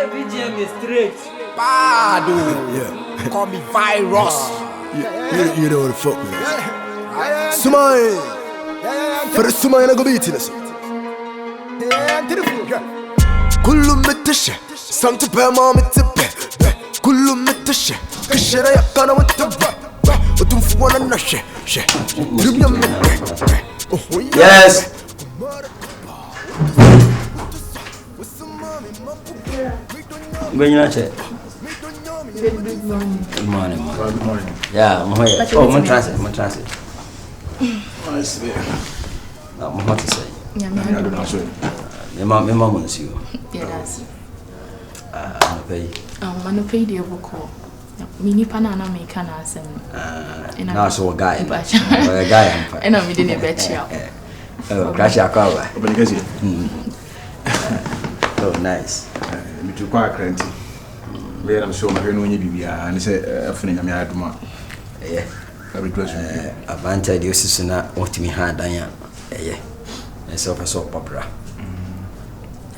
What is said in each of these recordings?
VGM is straight. Bad, yeah. Call me virus. You know what the fuck, man. Sumai. For the Sumai, I go beat this. Kullu mitashe. Something per mom, it's a bet. Kullu mitashe. Kashera yakana with the bet. Utum for one and a shit. Yes. When you check. Good morning. Good morning. Yeah, I'm here. Oh, my transit. Nice. I'm hot to say. Yeah, My mom wants you. Yeah, that's. I'm pay. I'm pay the book. Mini panana make an answer. Now, so a guy. A guy. And I'm in a bet. Oh, crash your car. Oh, nice. Me too quite cranky. Where I'm sure my friend when you be and say, a friend of me, I had to mark. Yeah. I request advantage you see na what me hard dan ya. Yeah. So for so popular.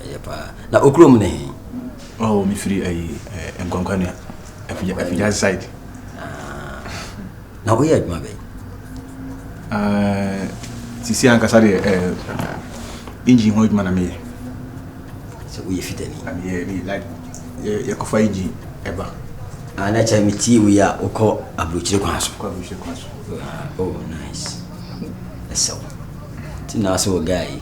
Yeah pa. Na okrom ne. Oh, me free enkonkania. Afija side. Na we adma be. Sisi ankasa de engine ho adma na me. So we fitani. I mean like you ko fa engine eba. Ana cha miti we ya okọ abrochire kwanso. Oh nice. So. Tina so guy.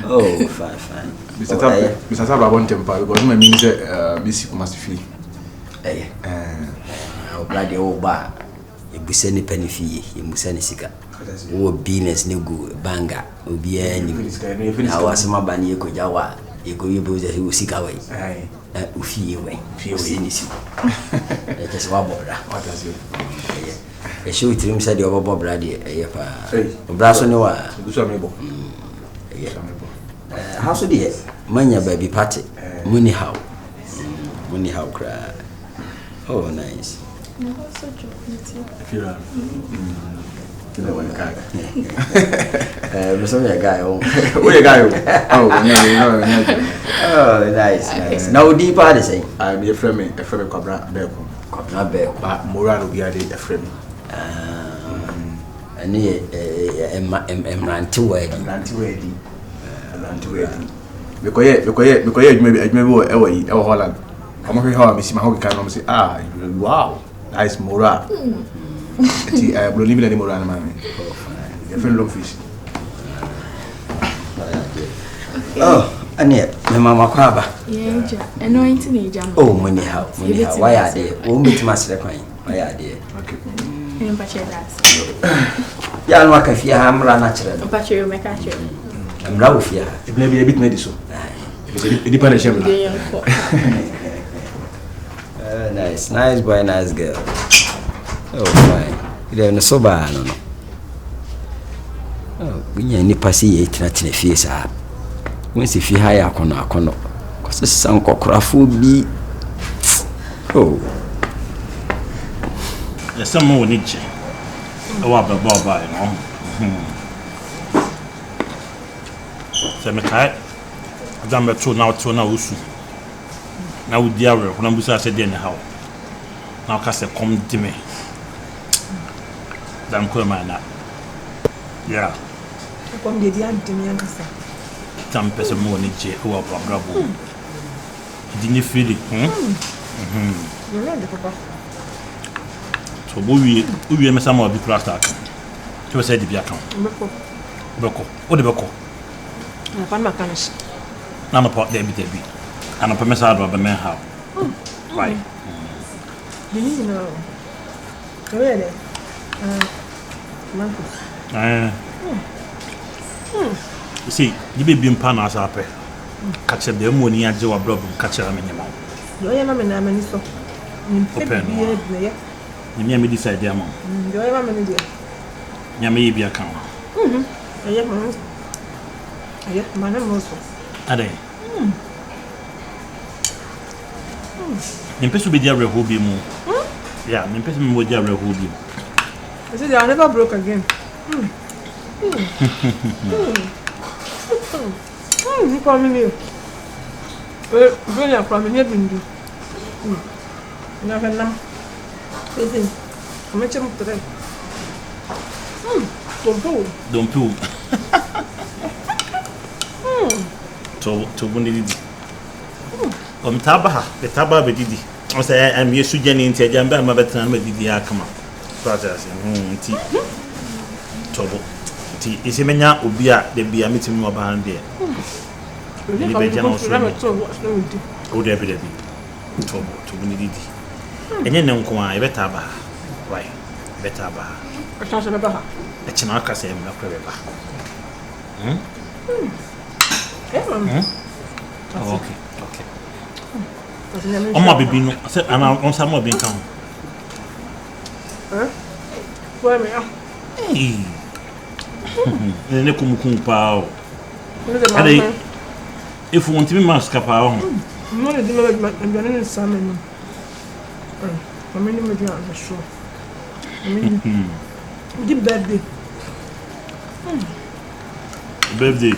Oh fine. Mr. Tabra want temper because my mean say basic must fee. Obrade o ba. E busa ni pani fee, e busa ni sika. O business ni go banga, obi ani. Na wasema ba ni ekoja wa, ego yibo ze o sika we. O fee we. Fee ni sika. E just wa bobra. What does it? E show it him said your bobra de e pa. Obra so ni wa. Busa mebo. How so dey? Manya baby party. Money how? Money how cry. Oh nice. No, so chocolate. Feel you know guy. So a guy oh. Where guy? Oh, no. Oh, nice. Now deep are the same. I be a friend Cobra Beko. Cobra Beko. But moral be a friend. And ranty wedding. Because maybe Holland. I'm going to miss my whole can say, wow, nice moral. I believe in moral, man. A friend of fish. Oh, and yet, my mamma crabber. Yeah, anointing jam. Oh, money how? Why are they? Oh, meet master coin. Why are they? Okay. Yeah, I'm like a fear hammer natural. But you make a show. I'm raw fear. It may be a bit medicine. It depends on nice boy, nice girl. Oh, fine. You don't know so bad, no. Oh, we ain't passing it not in a face. Once if you hire a corner, because the sun cockcraft be. Oh, there's some more niche. Oh, I'm a bob, so, I done better now to now. Now, with the hour, when I'm said, how now, Cassa come to me. Damn, come on, yeah. Come the young to me, Uncle. Some person more niche who are bravo. Didn't you feel it? You know the papa. So, we may some of the class that to say the account. Boko, what the Boko? I found my canish. None of pot there be. And a permit out of a man how. Right. You know. Really? You see, you be being pan as up. Catch the money and Joe Blob, catch a minimum. You are my name, so. You may be decided, dear mom. You are my dear. You may be a count. I have my name also. Are they? In person be there who be more. Yeah, in person would there who be. I said I never broke again. You call me new. Brilliant from here bindu. Never know. Listen. I'm a chum today. Don't pull. To Bundy. Tabaha, the Taba Bedidi. I say, I'm used to Jenny and Jamba, my veteran Bedidi. Come on. Tea. Tobo. Tea. Is a mania will be at the beer meeting more behind there. Oh, there be Tobo to Bundy. And then Uncle, I better bar. Why? Better bar. I can't remember her. A Chinaka say, I'm not forever. Okay. On my baby, no. I said, and on some more being come. Where me? Hey. And they come pow. If you want to be mask up, no, they didn't make my salmon. I mean, I'm sure. I mean, the birthday. Birthday.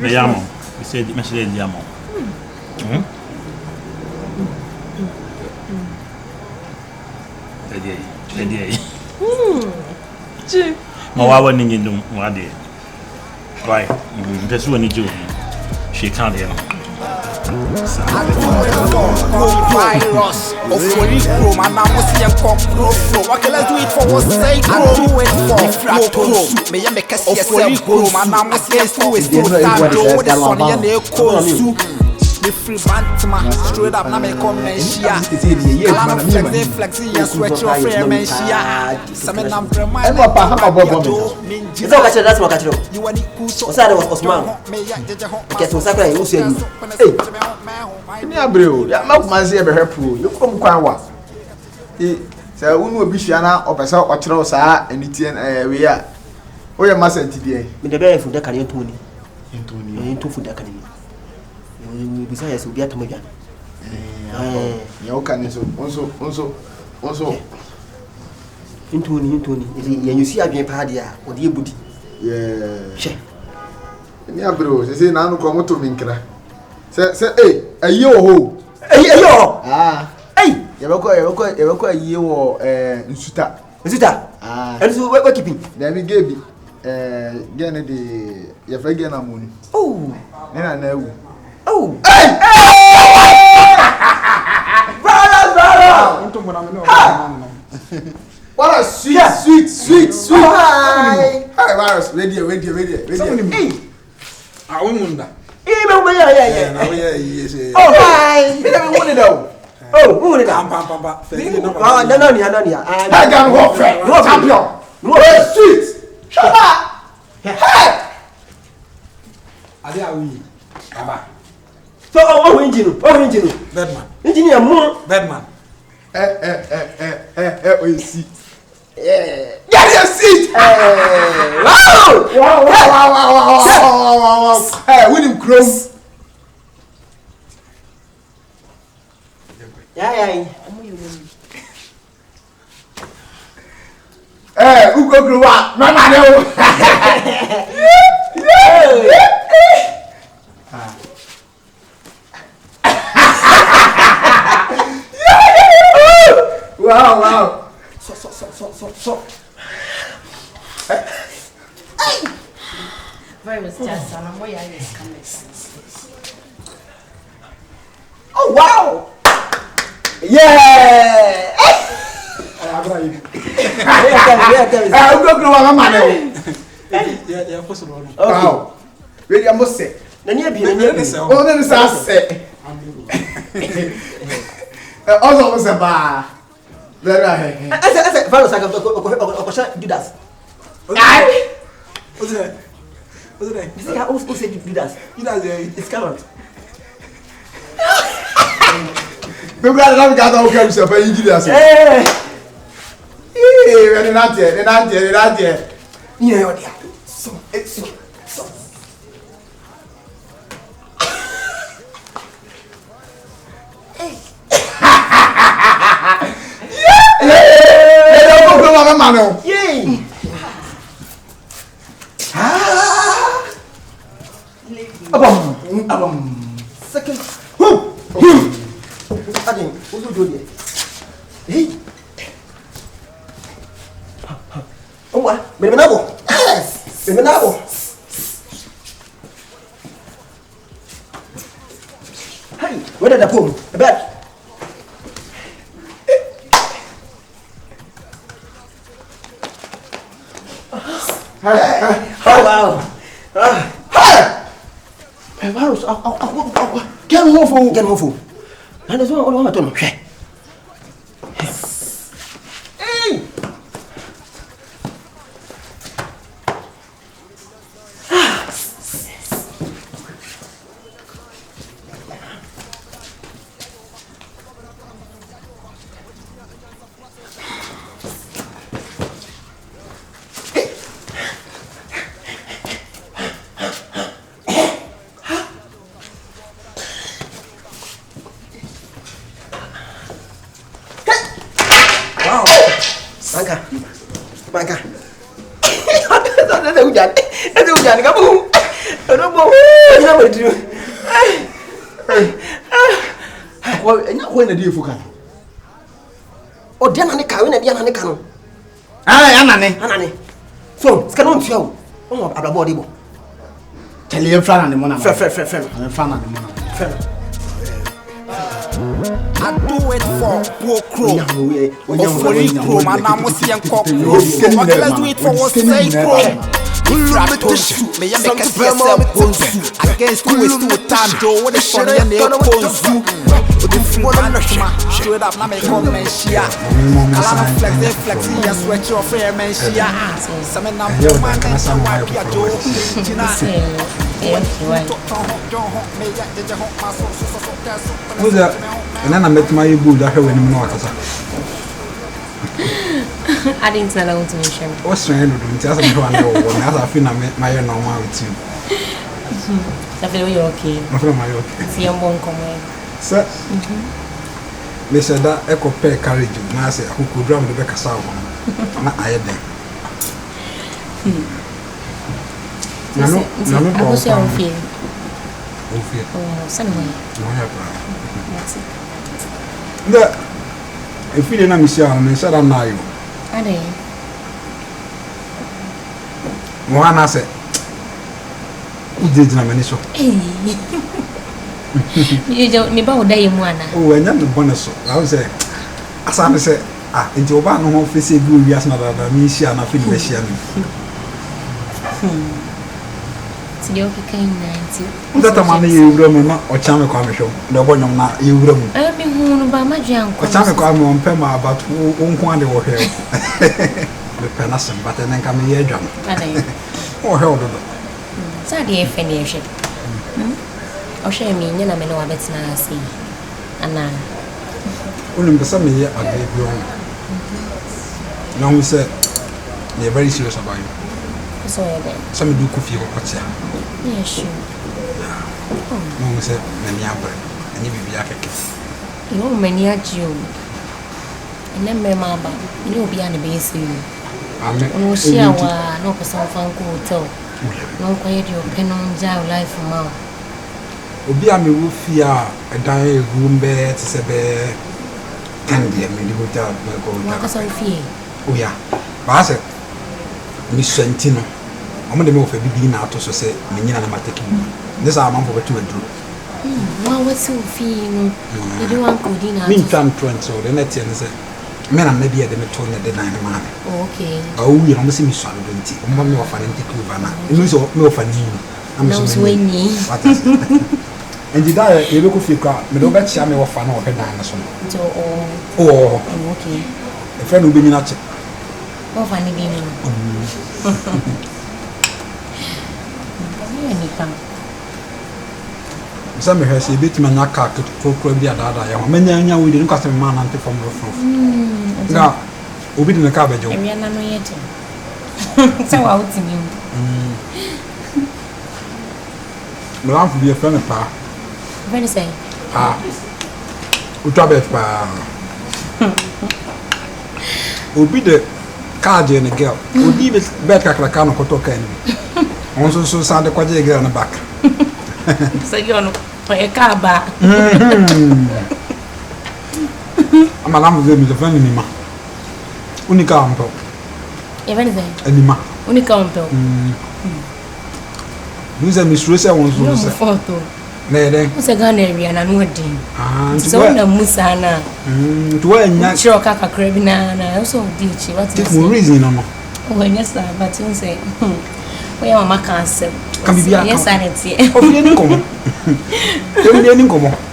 The yamo. We said, Message Yamo. Gee. My one in you, my dear. Right. That's when you do. She can't hear. Virus of Holy Chrome, and I was young cockroach. What can I do it for? What's say Chrome? Me make a Holy Chrome, and I was young the free bantam straight up, now me come and share. Flexing your sweat your frame and share. Some of them from my It's all catch that's what catch you. What's that was man? Get to Sakura, you say, hey, Ni abreu, ya ma se e be hwepo. You come kwan wa. Say unu obi hia na opesa o kire o saa enitie we ya. O ye ma sentidie. Me de be fu de kare ntoni. Ntoni fu de kare. Bisa ya so bia tomaja. Ya o kan so onso. Ntoni. Ya nyusi adwen pa dia, o de ebudi. She. Ni abreu, se na anu ko moto minkra. Se ayi o ho. Ayi o. Hey, ya beko ayi wo nsuta. Enso we keeping. Na mi gebi ge ne de ya fa ge na moni. Oh. Ne na ewu. Oh. Hey! Brother! What a sweet. Hi, virus. Ready. Hey. I won't that. Yeah. Oh, hi. Me never wanted though. Oh, who wanted that? Pam. No. I can walk fair. No champion. No sweet. Shut up. Hey. Ade awi. Baba. So, engine. Bedman. Engineer more. Bedman. Oh, you see. Yeah. Get your seat. Wow. Hey, with him chrome. Yeah. Hey, who go grow up? Mama no. Wow. So. Virus just and I'm way I is coming. Oh wow. Yeah. Who go grow up? Mama no. Yeah, first of all. Wow. Ready, I must say. Nanya bi. Oh, then it's us say. Also, was a bar. Very high. I said, virus, I do that. What's that? You see, I also said do that. It's covered. People are not going to get up and injure us. Hey, they're not here. yeah. So. Yay! Abam. second. Who? Again, who's who do it? Hey. Oh, what? Menabo. Yes. Menabo. Hey, where did I pull? The bed. Oh wow! Hey, virus! Get home phone. Get home phone. And there's one I don't know. Hey! Maka. Ada hujan. Ada hujan kamu. Ada bau. Kenapa itu? Why na dia fuka? Oh dia nane kawin dia nane kanu. Anane. So, sekarang on fiau. Oh abla body bo. Tell you fana ni mona. Fe. Fana ni mona. I do it for Pro. For Pro, man, I'm a young cock. Let's do it for what's sake, Pro. Me and make yourself against who is too time to what is funny and they oppose you. Straight up, now make comment share. I'm flexing, you sweat your fair man share. Some of them man and some white people. Who's that? And then I met my good after when I'm not. I didn't tell her to mention. What's trying to do? It doesn't know when I feel my normal with you. I feel you're okay. I feel my okay. See, I'm won't come in. Sir, they said that echo pay carriage. Now I say, who could drum the back of sound? I had them. I was your fear. Oh, somewhere. That's it. If you didn't miss your name, said I'm not you. I did. One I said, who did not manage so? You don't need about day in one. Oh, and then the bonus. I was say, as I said, into a band of office, good, yes, not a mission, and I feel the mission. So you're okay, 90. That a man you room or Chama Commission, the one of not you room. I've been home by my junk. Chama come on Pema about who one over here. The Penasson, but then come here, John. Or held it. Sadly, finish it. Or share me, and I know what it's now. See, and now. Only for some year I gave you. Now we said, they're very serious about you. So some do coffee or what's ya? Yeah, sure. No, we said, many are and you be a kiss. You know, many are you. And then, Mamma, you'll be on the base. No, she no person found hotel. No, quiet your pen on jail life from out. Obi am a fear a dying room bed, Sebe, Candy, and the hotel. What is I fear? Oh, yeah. But I said, Miss Santino, I'm going to move a big now to say, Menina, I'm taking this arm over to a drew. Well, what's so feeling? You don't want good dinner. Meantime, so the net and say, Men are maybe at the metal at the 9 man. Okay. Oh, we don't see me son of the tea. One more fan into Cubana. It was no funny. I'm so swinging. And the diet, you look of your car, but don't bet Sammy or fan or her dinosaur. Oh, okay. A friend will be not. Oh, funny being. Some has a bit man not car to proclaim the other. Many we didn't cost a man until from the roof. Now, we'll be in the cabbage. So out to you. No, I'm to be a friend of Pa. When you say, we trouble Pa. We'll be the card and the girl. We'll leave it better like a can of cotoca. Also, so sound the quadri girl on the back. So you know. Kaba. I'm a lamb of the family. Unica uncle. Even then, Anima. Unica uncle. Use a mistress. I want to say. Photo. Nede. Who's a gun area and what did? So, the Musana. To where sure Kaka Crabina and I also did she what's the reason? Oh, yes, sir, but you say, we are my cancer. Can be yes, I didn't see.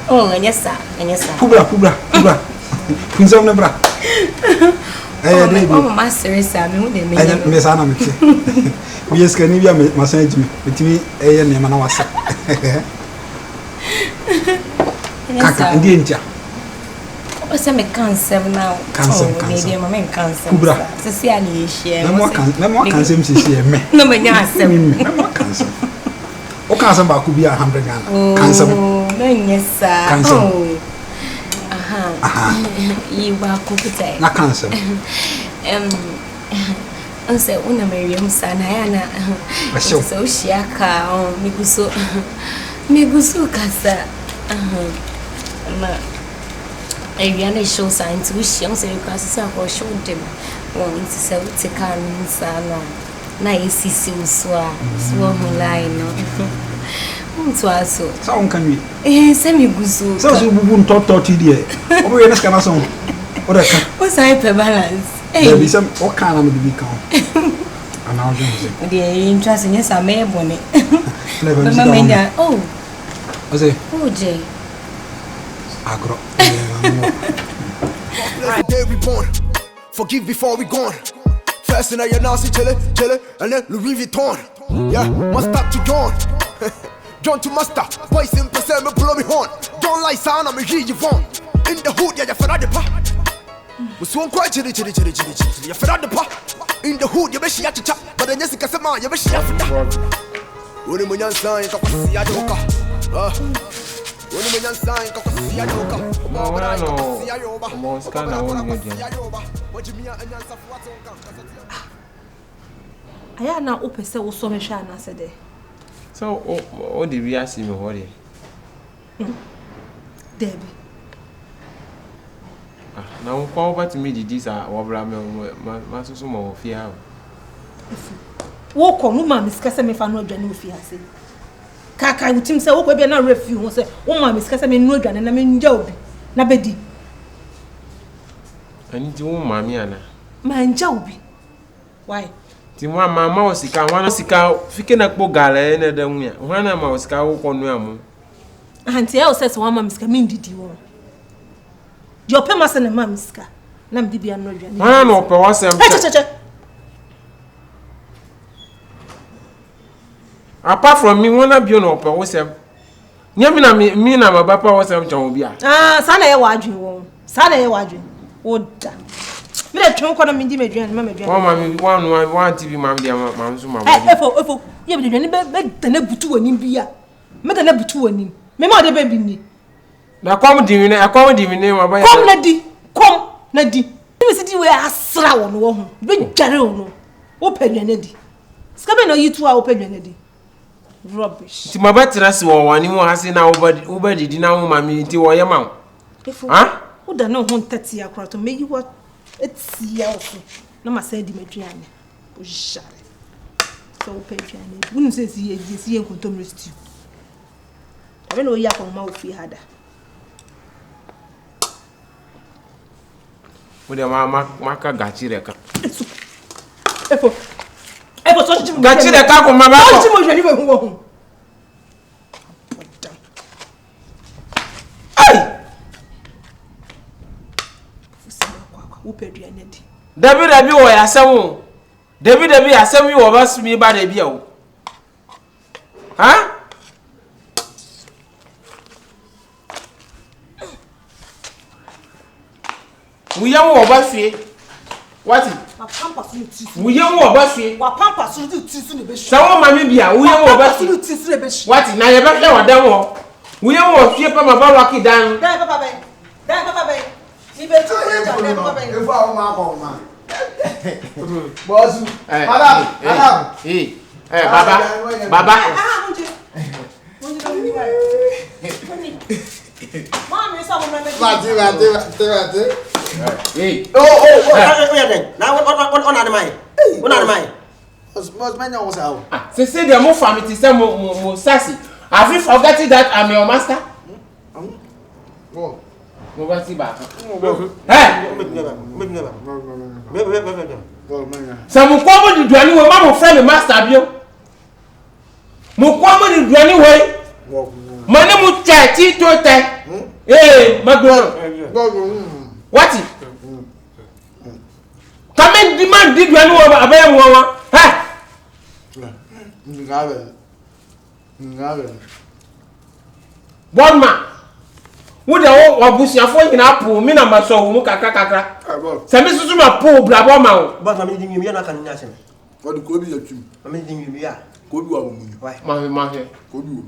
Oh, yes, sir, and yes, sir. Pubra. Prince of Nebra. Oh, master is Sammy, they made Miss Anna. We are scanning your message with me, a name and our son. Kaka, what's a cancer now? Cancer, maybe a man cancer. Kubra, to see any share. No more cancer, me. No, my cancer. No cancer. O cancer could be 100 cancer. Oh, yes, sir. Cancer. Aha. You are cooked. Not cancer. I said, when I marry him, son, I so shiaka on Migusu Casa. I really show signs which young say because I was showing them. One to sell to Carmen Sana. Nice, so line. So, sound can we? Send me Gusu. So, you won't talk to you. Over in this kind of song. What's I per balance? There be some what kind of the become. And I'll just the interest in yes, I may have won it. Oh, I say, oh, Jay. Agro. Day we born, forgive before we gone. First in your nasty chili, and then Louis Vuitton. Yeah, must start to dawn. John to master, voice in percent me blow me horn. Don't like sound, I'm a hear you want. In the hood, yeah, you're fed the pa. We swung quite chili, you're fed the pa. In the hood, you be she at the top, but then Jessica Sama, you be she after that. When you young sign, you can see a joker. When you young sign, you can see a joker. I am now open, so so much I said. So, what did we ask him? What? Debbie. Now, come over to me. These are my sumo fear. Walk on, woman, Miss Cassam, if I know the new fiancé. Kaka, would him say, oh, we are not refuse. Say, oh, my Miss Cassam, no gun, and I mean, Job, Nabedi. I need you, Mammy Anna. Man, Joby. Why? Timwa mama osika wana sika fike na kpo gale na da nwia wana ma osika wo konu amu auntie e says one mama sika min didi wo your pema se na mama sika na mdi bia no dwane wana no pe wasem apart from me wana bio no pe wasem nyame na mi na mabapa wasem chan obi a sa na ye wadwen wo sa na ye wadwen oda me le twon kono mindi medwan ma medwan one TV mam dia mam so mam efo ye be dwan be dana butu wani bia me dana butu wani me ma de be bi ni na kom di mi na ba ya kom na di me si di we asra wo no ho be dware wo no wo padwan na di ska be no yitu a wo padwan na di rubbish ti mabatira si wo wani mo hase na wo ba didi na wo mami ti wo ye ma efo ha wo da na ho 30 akra to me yi what it's yellow. No, my said, Dimitриane. Push so patron. Wouldn't say, see, and continue to. I don't know yak on mouth we had. With a marker gachireka. Ever touched him. Gachireka on my mouth. David o ya samu David asem yi wo basumi ba da bia o ha Wuyan wo basue what wuyan wo basue wa pampa so du tisu ne be shu sawo mami bia wuyan wo basue tisu ne be shu what na ye be hwe wadan wo wuyan wo fie pa ma ba waki dan dan papa be ni be tu ko ja papa be e fa o ma ko ma Bosu, madam. Baba. Munje. Mommy, someone make Hey. Oh, yeah then. Now what on the mind? What on the mind? Was many was out. Say the more family say mo sassy. Have you forgotten that I'm your master? Go. Mo ba ti ba. Hey. Some kwamo di duani we ma mo friend master bio. Mo kwamo di duani we. Mane mo chati to te. Eh, magro. What? Come and demand di duani we abaya mo wa. Hey. Ngabe. Bonma. Wo de wo abusiafo nyina po mi na maso wo mu kakra. Se mi susu ma po bra bo ma wo. Ba ma di mi na kan nya se. What the Kobe ya tum? Ma di mi ya. Kobe wa mu. Why? Ma he. Kobe.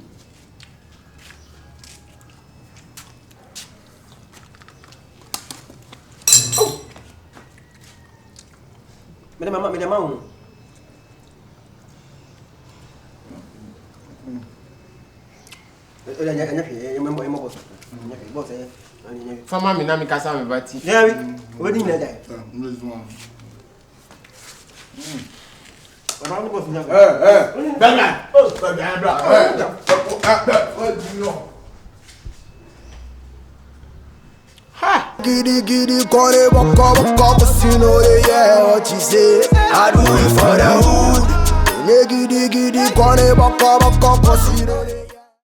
Me mama. Fama mi na mi kasa mi bati. Yeah, we didn't know that. Giddy, call it, walk up, you know they hear what you say. I do it for the hood. Giddy, call it, walk up, you know they